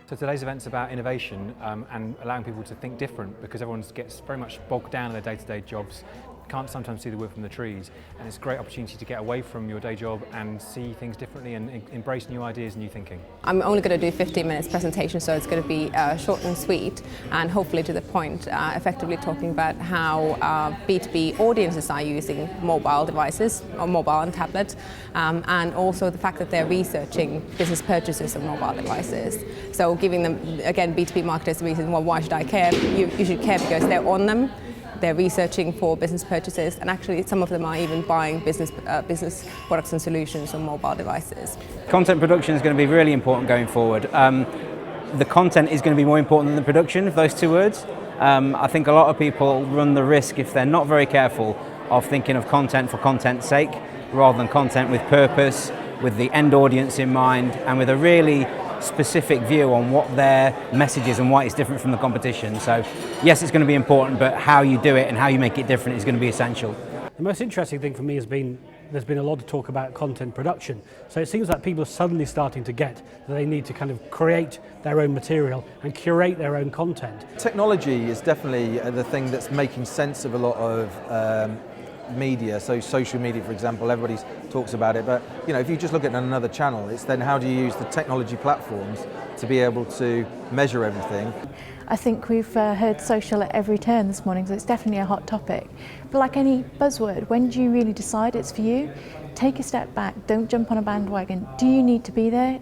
So today's event's about innovation and allowing people to think different, because everyone gets very much bogged down in their day-to-day jobs, can't sometimes see the wood from the trees, and it's a great opportunity to get away from your day job and see things differently and embrace new ideas and new thinking. I'm only going to do 15 minutes presentation, so it's going to be short and sweet and hopefully to the point, effectively talking about how B2B audiences are using mobile devices or mobile and tablet, and also the fact that they're researching business purchases of mobile devices. So giving them, again, B2B marketers the reason, well, why should I care? You should care because they're on them. They're researching for business purchases, and actually some of them are even buying business products and solutions on mobile devices. Content production is going to be really important going forward. The content is going to be more important than the production of those two words. I think a lot of people run the risk, if they're not very careful, of thinking of content for content's sake, rather than content with purpose, with the end audience in mind, and with a really specific view on what their message is and why it's different from the competition. So yes, it's going to be important, but how you do it and how you make it different is going to be essential. The most interesting thing for me has been there's been a lot of talk about content production. So it seems like people are suddenly starting to get that they need to kind of create their own material and curate their own content. Technology is definitely the thing that's making sense of a lot of media. So social media, for example, everybody talks about it, but if you just look at another channel, it's then how do you use the technology platforms to be able to measure everything. I think we've heard social at every turn this morning, so it's definitely a hot topic. But like any buzzword, when do you really decide it's for you? Take a step back, don't jump on a bandwagon. Do you need to be there?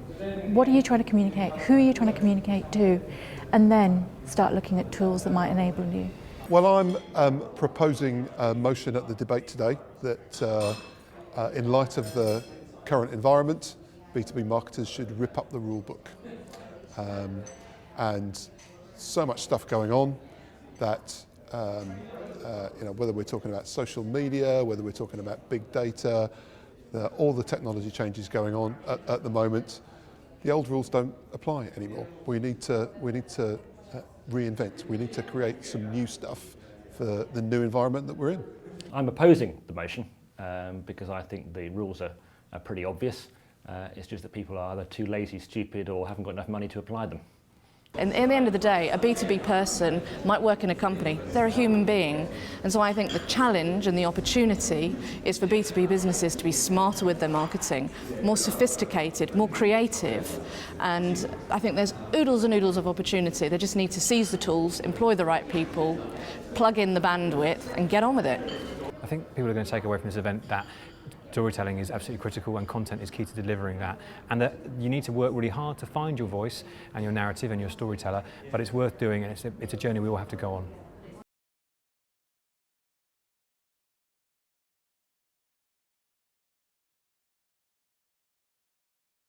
What are you trying to communicate? Who are you trying to communicate to? And then start looking at tools that might enable you. Well, I'm proposing a motion at the debate today that in light of the current environment, B2B marketers should rip up the rule book. And so much stuff going on that whether we're talking about social media, whether we're talking about big data, all the technology changes going on at the moment, the old rules don't apply anymore. We need to reinvent. We need to create some new stuff for the new environment that we're in. I'm opposing the motion because I think the rules are pretty obvious. It's just that people are either too lazy, stupid, or haven't got enough money to apply them. And at the end of the day, a B2B person might work in a company. They're a human being. And so I think the challenge and the opportunity is for B2B businesses to be smarter with their marketing, more sophisticated, more creative. And I think there's oodles and oodles of opportunity. They just need to seize the tools, employ the right people, plug in the bandwidth, and get on with it. I think people are going to take away from this event that storytelling is absolutely critical and content is key to delivering that, and that you need to work really hard to find your voice and your narrative and your storyteller, but it's worth doing, and it's a journey we all have to go on.